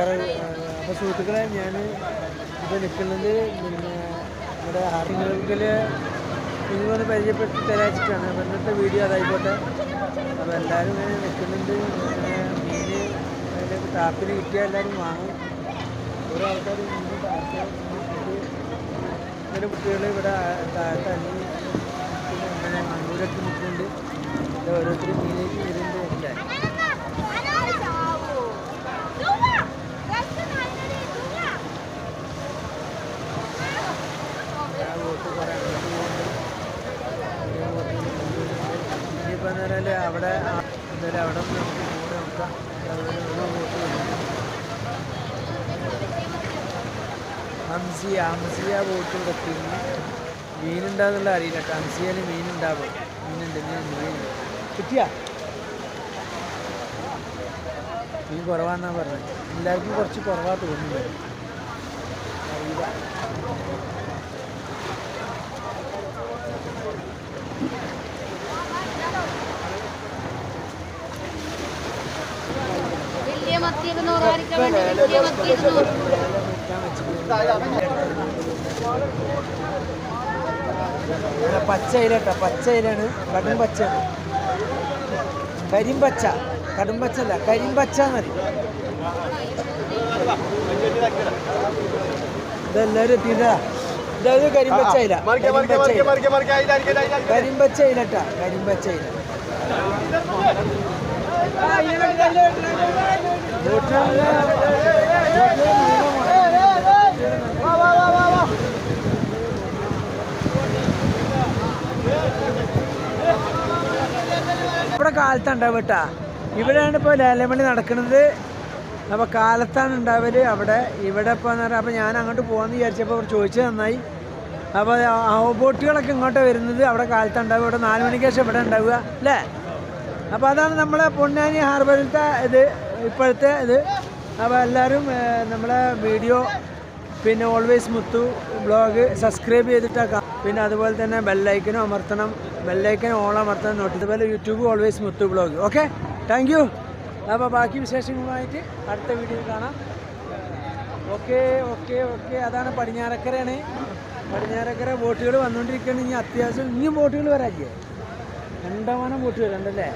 അപ്പോൾ സുഹൃത്തുക്കളെ ഞാൻ ഇപ്പോൾ നിൽക്കുന്നത് പിന്നെ നമ്മുടെ ആർട്ടിക്കൽ നിങ്ങളൊന്ന് പരിചയപ്പെട്ട് തരാച്ചിട്ടാണ്. അപ്പോൾ ഇന്നത്തെ വീഡിയോ അതായിക്കോട്ടെ. അപ്പോൾ എല്ലാവരും ഇങ്ങനെ നിൽക്കുന്നുണ്ട്. മീൻ അതിലേക്ക് ടാപ്പിന് കിട്ടിയാൽ എല്ലാവരും വാങ്ങും. ഓരോ ആൾക്കാർ മീൻ ടാപ്പ് ഇങ്ങനെ കുട്ടികൾ ഇവിടെ തണ്ണി പിന്നെ അങ്ങനെ മണ്ണൂരൊക്കെ നിൽക്കുന്നുണ്ട്. ഓരോരുത്തരും മീനിലേക്ക് വരുന്നുണ്ട്. അല്ലേ ഇനിയിപ്പോൾ എന്ന് പറഞ്ഞാൽ അവിടെ എന്തായാലും അവിടെ നമുക്ക് കൂടെ നോക്കാം. ഹംസിയ ബോട്ട് ഇവിടെ എത്തിയിരുന്നു. മീനുണ്ടാകുന്നുള്ള അറിയില്ല. ഹംസിയയിൽ മീനുണ്ടാവും. മീനുണ്ട് കിട്ടിയാ മീൻ കുറവാന്നാണ് പറഞ്ഞത്. എല്ലാവർക്കും കുറച്ച് കുറവാണ് തോന്നുന്നത്. അറിയില്ല. പച്ചയിലട്ടോ, പച്ചയിലാണ്. കടും പച്ചയാണ്. കരിമ്പച്ച, കടുംപച്ച അല്ല, കരിമ്പച്ച എന്നറിയും. ഇതെല്ലാവരും എത്തിയതാ. ഇതായത് കരിമ്പച്ചയില, കരിമ്പച്ചയിലട്ടാ, കരിമ്പച്ചയില. ഇവിടെ കാലത്തുണ്ടാവും കേട്ടാ. ഇവിടെയാണ് ഇപ്പോൾ ലേലമണി നടക്കുന്നത്. അപ്പോൾ കാലത്താണ് ഉണ്ടാവല് അവിടെ. ഇവിടെ ഇപ്പോൾ എന്ന് പറഞ്ഞാൽ അപ്പോൾ ഞാൻ അങ്ങോട്ട് പോകാമെന്ന് വിചാരിച്ചപ്പോൾ അവർ ചോദിച്ചത് നന്നായി. അപ്പോൾ ബോട്ടുകളൊക്കെ ഇങ്ങോട്ടാണ് വരുന്നത്. അവിടെ കാലത്തുണ്ടാവും. ഇവിടെ 4 മണിക്ക് ശേഷം ഇവിടെ ഉണ്ടാവുക അല്ലേ. അപ്പോൾ അതാണ് നമ്മളെ പൊന്നാനി ഹാർബറിലത്തെ ഇത് ഇപ്പോഴത്തെ ഇത്. അപ്പോൾ എല്ലാവരും നമ്മളെ വീഡിയോ പിന്നെ ഓൾവേസ് മുത്തു ബ്ലോഗ് സബ്സ്ക്രൈബ് ചെയ്തിട്ടേക്കാം. പിന്നെ അതുപോലെ തന്നെ ബെല്ലൈക്കനും അമർത്തണം. ബെല്ലൈക്കനും ഓൾ അമർത്തണം. അതുപോലെ YouTube always Muthu blog. Okay, thank you. അപ്പോൾ ബാക്കി വിശേഷങ്ങളുമായിട്ട് അടുത്ത വീഡിയോയിൽ കാണാം. Okay okay okay. അതാണ് പടിഞ്ഞാറക്കരയാണ്. പടിഞ്ഞാറക്കര ബോട്ടുകൾ വന്നുകൊണ്ടിരിക്കുകയാണ്. ഇനി അത്യാവശ്യം ഇനിയും ബോട്ടുകൾ വരാല്ലേ. കണ്ടമാനം ബോട്ടുകൾ ഉണ്ടല്ലേ.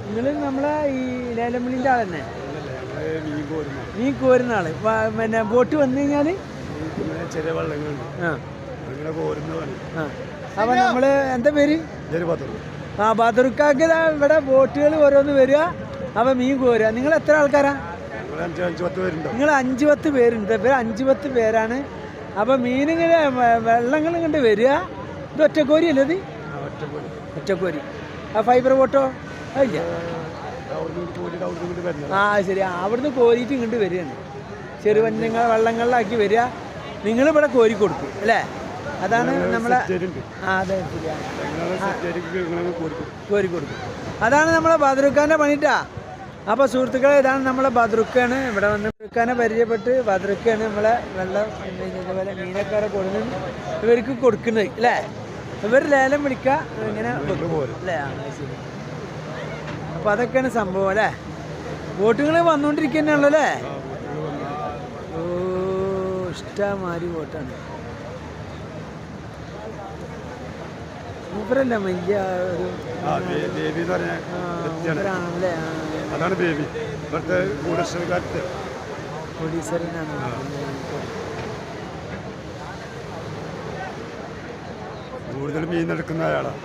നിങ്ങൾ നമ്മളെ ഈ ലേലംവിളിൻ്റെ ആൾ തന്നെ, മീൻ കോരുന്ന ആള്. പിന്നെ ബോട്ട് വന്നു കഴിഞ്ഞാൽ അപ്പോൾ നമ്മൾ എന്താ പേര്? ബദറുക്കാക്ക് ഇവിടെ ബോട്ടുകൾ ഓരോന്ന് വരിക. അപ്പോൾ മീൻ കോരുക. നിങ്ങൾ എത്ര ആൾക്കാരാ? നിങ്ങൾ 5-10 പേരുണ്ട്. ഇവർ 5-10 പേരാണ്. അപ്പോൾ മീനിങ്ങനെ വെള്ളങ്ങൾ ഇങ്ങോട്ട് വരിക. ഇത് ഒറ്റക്കോരി അല്ലേ? ഇത് ഒറ്റക്കോരി. ആ ഫൈബർ ബോട്ടോ ഇല്ല. ആ ശരി. അവിടുന്ന് കോരിയിട്ട് ഇങ്ങോട്ട് വരികയാണ്. ചെറുവഞ്ഞങ്ങൾ വെള്ളങ്ങളിലാക്കി വരിക. നിങ്ങളിവിടെ കോരി കൊടുക്കും അല്ലേ? അതാണ് നമ്മളെ. ആ അതെ, കോരി കൊടുക്കും. അതാണ് നമ്മളെ ബദറുഖാൻ്റെ പണിട്ടാ. അപ്പോൾ സുഹൃത്തുക്കളെ, ഇതാണ് നമ്മളെ ബദറുഖാണ്. ഇവിടെ വന്ന് ബദറുഖാനെ പരിചയപ്പെട്ട് ബദറുഖാണ് നമ്മളെ വെള്ളം ഇതേപോലെ മീനക്കാരെ കൊടുക്കുന്നത് ഇവർക്ക് കൊടുക്കുന്നത് അല്ലേ. ഇവർ ലേലം വിളിക്കുക ഇങ്ങനെ അല്ലേ. ശരി. അപ്പോൾ അതൊക്കെയാണ് സംഭവം അല്ലേ. ബോട്ടുകൾ വന്നുകൊണ്ടിരിക്കുന്നതാണല്ലോ അല്ലേ. ഓ, ഇഷ്ടമാതിരി ബോട്ടാണ്. മൂപ്പരല്ല വലിയ ഒരു മൂപ്പരാണല്ലേ. കോടീശ്വരനാണ്. കൂടുതൽ മീൻ എടുക്കുന്ന അയാളാണ്.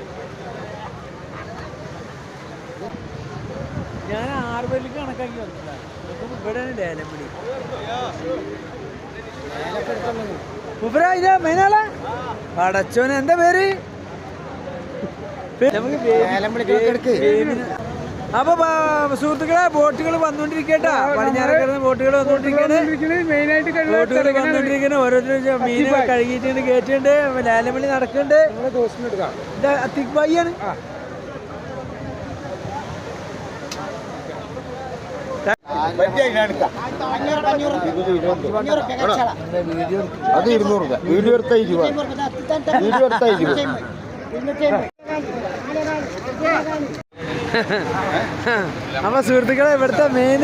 ഞാൻ ആർവലിക്ക് കണക്കാക്കി വന്നില്ല. ഇവിടെയാണ് ലേലംപിടി. മെയിനാളെ അടച്ചോന് എന്താ പേര്? അപ്പൊ സുഹൃത്തുക്കളെ, ബോട്ടുകൾ വന്നോണ്ടിരിക്കട്ടാ. പടിഞ്ഞാറക്കിടന്ന് ബോട്ടുകൾ വന്നോണ്ടിരിക്കണേ. ബോട്ടുകൾ വന്നോണ്ടിരിക്കണേ. ഓരോരുത്തർ മീൻ കഴുകിയിട്ടുണ്ട്, കയറ്റിണ്ട്. ലേലംവിളി നടക്കുന്നുണ്ട്. അത്തിക് ബായിയാണ്. അത് 200 രൂപ. വീഡിയോ എടുത്ത 20. വീഡിയോ എടുത്ത 20. അപ്പോൾ സുഹൃത്തുക്കളെ ഇവിടുത്തെ മെയിൻ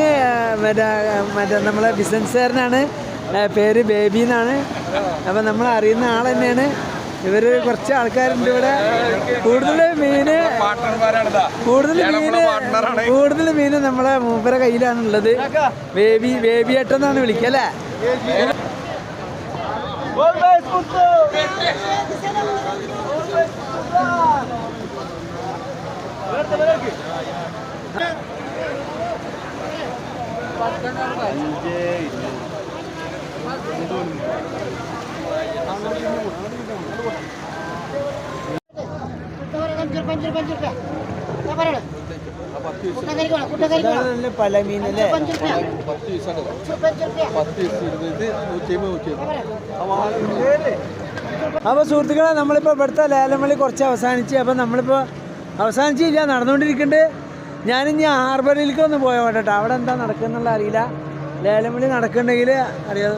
മറ്റേ നമ്മളെ ബിസിനസ്സുകാരനാണ്, പേര് ബേബി എന്നാണ്. അപ്പം നമ്മൾ അറിയുന്ന ആൾ തന്നെയാണ്. ഇവർ കുറച്ച് ആൾക്കാരുണ്ട് ഇവിടെ. കൂടുതൽ മീന് നമ്മളെ മൂപ്പര കയ്യിലാണുള്ളത്. ബേബി ഏട്ടെന്നാണ് വിളിക്കുക അല്ലേ? പല മീനല്ലേ? അപ്പോൾ സുഹൃത്തുക്കളെ നമ്മളിപ്പോൾ ഇവിടുത്തെ ലേലമള്ളി കുറച്ച് അവസാനിച്ച്. അപ്പം നമ്മളിപ്പോൾ അവസാനിച്ചില്ല, നടന്നുകൊണ്ടിരിക്കുന്നുണ്ട്. ഞാനിനി ഹാർബറിലേക്ക് ഒന്ന് പോയാൽ കേട്ടോ. അവിടെ എന്താ നടക്കുന്നുള്ള അറിയില്ല. ലേലമള്ളി നടക്കുന്നുണ്ടെങ്കിൽ അറിയാം.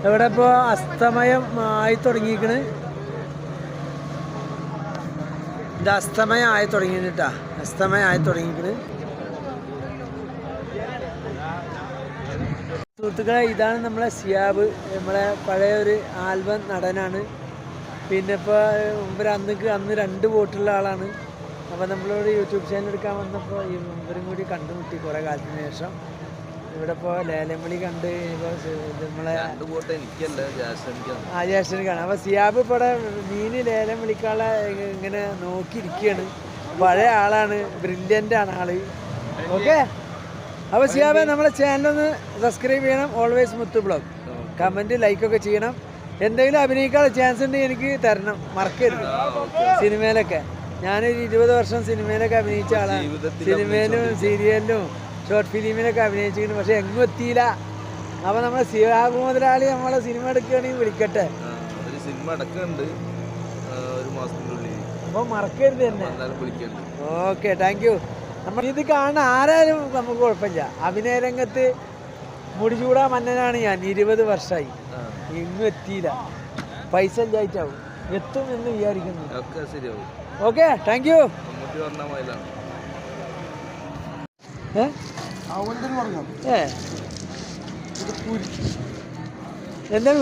ഇവിടെ ഇപ്പോൾ അസ്തമയം ആയി തുടങ്ങിയിരിക്കണ്. ഇത് അസ്തമയം ആയി തുടങ്ങിയിട്ടാ. അസ്തമയം ആയി തുടങ്ങിയിരിക്കണ്. സുഹൃത്തുക്കളെ ഇതാണ് നമ്മളെ സിയാബ്, നമ്മളെ പഴയ ഒരു ആൽബം നടനാണ്. പിന്നെ ഇപ്പോൾ അന്ന് 2 വോട്ടുള്ള ആളാണ്. അപ്പോൾ നമ്മളോട് യൂട്യൂബ് ചാനൽ എടുക്കാൻ വന്നപ്പോൾ ഇവരും കൂടി കണ്ടുമുട്ടി കുറേ കാലത്തിന് ശേഷം. ഇവിടെ ഇപ്പോൾ ലേലമളി കണ്ട് ഇപ്പോൾ നമ്മളെ ജേഷനിക്കാണ്. അപ്പോൾ സിയാബ് ഇപ്പോൾ ഇവിടെ മീന് ലേലം വിളിക്കാനുള്ള ഇങ്ങനെ നോക്കിയിരിക്കുകയാണ്. പഴയ ആളാണ്, ബ്രില്യൻ്റ് ആണ് ആള്. ഓക്കെ, അപ്പോൾ സിയാബ് നമ്മളെ ചാനലൊന്ന് സബ്സ്ക്രൈബ് ചെയ്യണം. ഓൾവേസ് മുത്തു ബ്ലോഗ്. കമൻറ്റ് ലൈക്കൊക്കെ ചെയ്യണം. എന്തെങ്കിലും അഭിനയിക്കാനുള്ള ചാൻസ് ഉണ്ടെങ്കിൽ എനിക്ക് തരണം, മറക്കരുത്. സിനിമയിലൊക്കെ ഞാനൊരു 20 വർഷം സിനിമയിലൊക്കെ അഭിനയിച്ച ആളാണ്. സിനിമയിലും സീരിയലിലും ഷോർട്ട് ഫിലിമിലൊക്കെ അഭിനയിച്ചിരുന്നു. പക്ഷെ എങ്ങും എത്തിയില്ല. അപ്പോൾ നമ്മളെ സിയാബ് മുതലാളി നമ്മളെ സിനിമ എടുക്കുകയാണെങ്കിൽ വിളിക്കട്ടെ. അപ്പോൾ മറക്കരുത് തന്നെ. Okay, thank U. നമ്മൾ ഇത് കാണുന്ന ആരായാലും നമുക്ക് കുഴപ്പമില്ല. അഭിനയ രംഗത്ത് മുടിചൂടാ മന്നനാണ് ഞാൻ. 20 വർഷമായി, എങ്ങും എത്തിയില്ല. പൈസ ഇല്ലായിട്ടാവും, എത്തും എന്ന് വിചാരിക്കുന്നു. Okay, thank U. എന്താണ്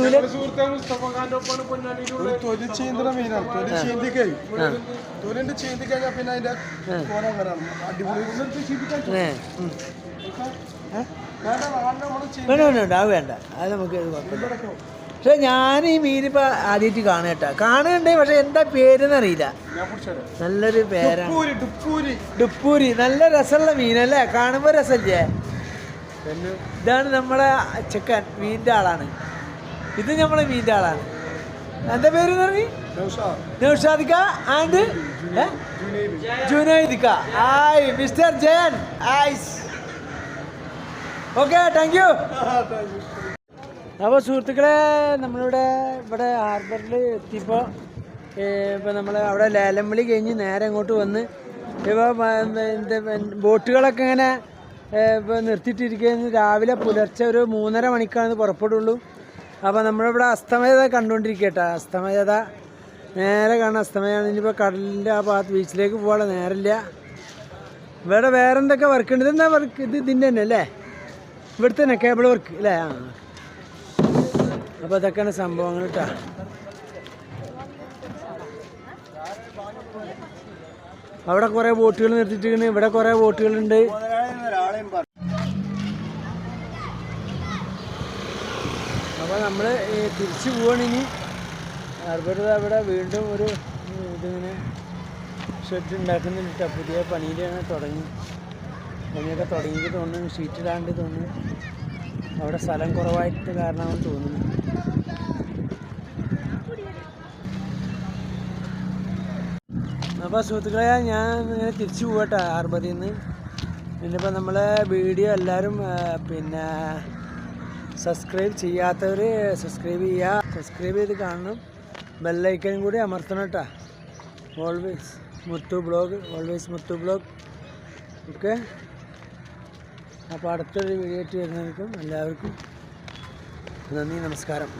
വേണ്ട, അത് നമുക്ക് പക്ഷെ ഞാൻ ഈ മീനിപ്പോൾ ആദ്യമായിട്ട് കാണുകേട്ടാ. കാണുന്നുണ്ട്, പക്ഷെ എന്താ പേരെന്നറിയില്ല. നല്ലൊരു പേരാണ്, ഡുപ്പൂരി. നല്ല രസമുള്ള മീനല്ലേ, കാണുമ്പോൾ രസമില്ലേ? ഇതാണ് നമ്മളെ ചെക്കൻ, മീനിൻ്റെ ആളാണ്. ഇത് നമ്മളെ മീനിൻ്റെ ആളാണ്. എന്താ പേര് പറഞ്ഞു? നൗഷാദിക്ക ആൻഡ് ജുനൈദിക്ക. I Mr Jayan. ആയിസ്. Okay, thank you. അപ്പോൾ സുഹൃത്തുക്കളെ ഇവിടെ ഹാർബറിൽ എത്തിയപ്പോൾ ഇപ്പോൾ നമ്മൾ അവിടെ ലേലംവിളി കഴിഞ്ഞ് നേരെ അങ്ങോട്ട് വന്ന് ഇപ്പോൾ ബോട്ടുകളൊക്കെ ഇങ്ങനെ ഇപ്പോൾ നിർത്തിയിട്ടിരിക്കുന്നത്. രാവിലെ പുലർച്ചെ ഒരു 3:30 മണിക്കാണ് പുറപ്പെടുള്ളൂ. അപ്പോൾ നമ്മളിവിടെ അസ്തമയത കണ്ടുകൊണ്ടിരിക്കട്ടെ. അസ്തമയത നേരെ കാണാൻ അസ്തമയാണ്. ഇനിയിപ്പോൾ കടലിൻ്റെ ആ ഭാഗത്ത് ബീച്ചിലേക്ക് പോകാനുള്ള നേരമില്ല. ഇവിടെ വേറെ എന്തൊക്കെ വർക്ക് ഉണ്ട്? ഇതെന്താ വർക്ക്? ഇതിൻ്റെ തന്നെ അല്ലേ? ഇവിടെ തന്നെ കേബിൾ വർക്ക് അല്ലേ? ആ, അപ്പോൾ അതൊക്കെയാണ് സംഭവങ്ങൾ കേട്ടോ. അവിടെ കുറേ ബോട്ടുകൾ നിർത്തിയിട്ടുണ്ട്. ഇവിടെ കുറേ ബോട്ടുകളുണ്ട്. അപ്പോൾ നമ്മൾ തിരിച്ചു പോവാണ് ഇനി. അവിടെ വീണ്ടും ഒരു ഇതിങ്ങനെ ഷെഡ് ഉണ്ടാക്കുന്നുണ്ട്. പുതിയ പണിയിലാണ് പണിയൊക്കെ തുടങ്ങിയിട്ട് തോന്നുന്നു. ഷീറ്റിടാണ്ട് തോന്നുന്നു. അവിടെ സ്ഥലം കുറവായിട്ട് കാരണമാണെന്ന് തോന്നുന്നു. അപ്പോൾ സുഹൃത്തുക്കളെ ഞാൻ ഇങ്ങനെ തിരിച്ചു പോകട്ടെ ഹാർബറിൽ നിന്ന്. പിന്നിപ്പോൾ നമ്മളെ വീഡിയോ എല്ലാവരും പിന്നെ സബ്സ്ക്രൈബ് ചെയ്യാത്തവർ സബ്സ്ക്രൈബ് ചെയ്യുക. സബ്സ്ക്രൈബ് ചെയ്ത് കാണണം. ബെല്ലൈക്കനും കൂടി അമർത്തണം കേട്ടോ. ഓൾവേസ് മുത്തു ബ്ലോഗ്, ഓൾവേസ് മുത്തു ബ്ലോഗ്. ഓക്കെ, അപ്പോൾ അടുത്തൊരു വീഡിയോ ആയിട്ട് വരുന്നവർക്കും എല്ലാവർക്കും നന്ദി, നമസ്കാരം.